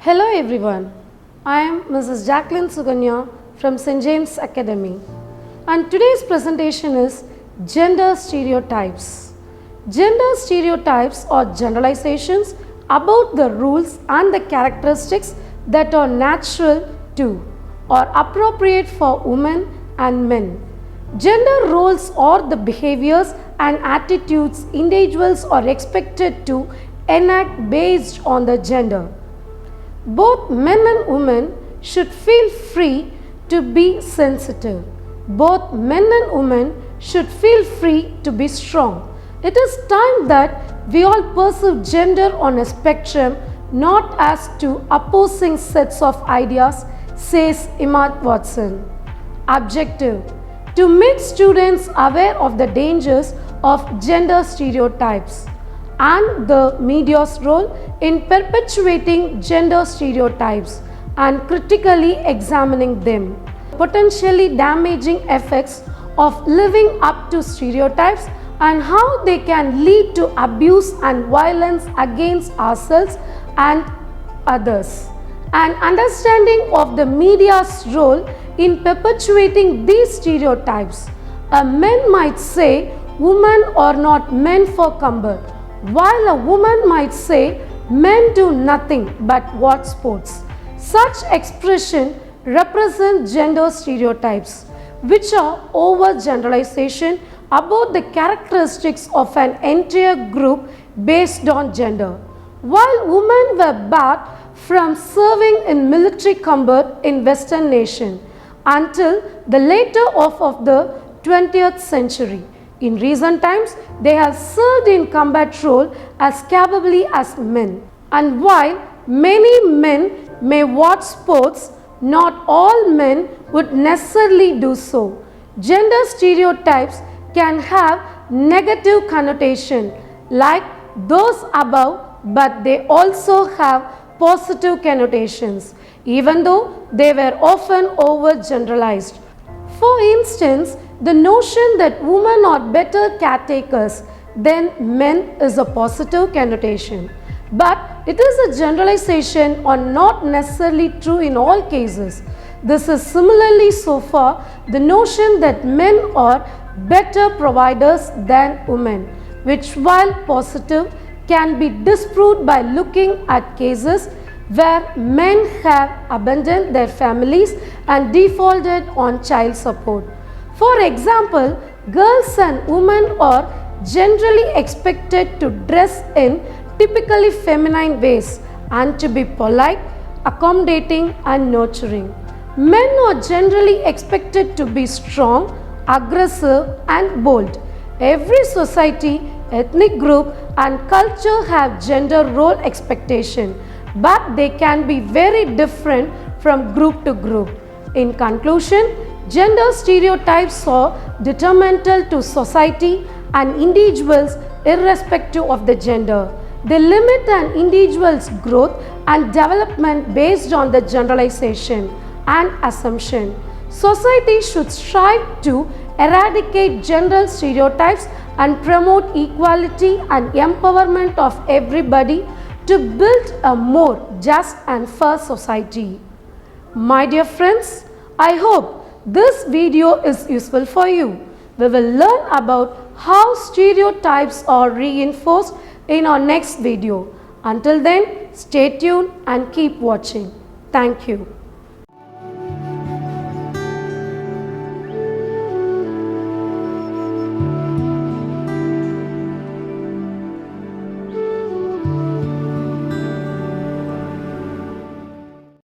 Hello everyone, I am Mrs. Jacqueline Suganya from St.James Academy, and today's presentation is Gender Stereotypes. Gender stereotypes are generalizations about the rules and the characteristics that are natural to or appropriate for women and men. Gender roles are the behaviors and attitudes individuals are expected to enact based on the gender. Both men and women should feel free to be sensitive. Both men and women should feel free to be strong. It is time that we all perceive gender on a spectrum, not as two opposing sets of ideas, says Emma Watson. Objective: to make students aware of the dangers of gender stereotypes and the media's role in perpetuating gender stereotypes and critically examining them. Potentially damaging effects of living up to stereotypes and how they can lead to abuse and violence against ourselves and others. An understanding of the media's role in perpetuating these stereotypes. A man might say women are not meant for combat, while a woman might say men do nothing but watch sports. Such expression represent gender stereotypes, which are overgeneralization about the characteristics of an entire group based on gender. While women were barred from serving in military combat in Western nation until the later half of the 20th century. In recent times, they have served in combat role as capably as men. And while many men may watch sports, not all men would necessarily do so. Gender stereotypes can have negative connotation like those above, but they also have positive connotations, even though they were often overgeneralized. For instance, the notion that women are better caretakers than men is a positive connotation. But it is a generalization or not necessarily true in all cases. This is similarly so for the notion that men are better providers than women, which while positive can be disproved by looking at cases where men have abandoned their families and defaulted on child support. For example, girls and women are generally expected to dress in typically feminine ways and to be polite, accommodating and nurturing. Men are generally expected to be strong, aggressive and bold. Every society, ethnic group and culture have gender role expectation, but they can be very different from group to group. In conclusion, gender stereotypes are detrimental to society and individuals irrespective of the gender. They limit an individual's growth and development based on the generalization and assumption. Society should strive to eradicate gender stereotypes and promote equality and empowerment of everybody to build a more just and fair society. My dear friends, I hope this video is useful for you. We will learn about how stereotypes are reinforced in our next video. Until then, stay tuned and keep watching. Thank you.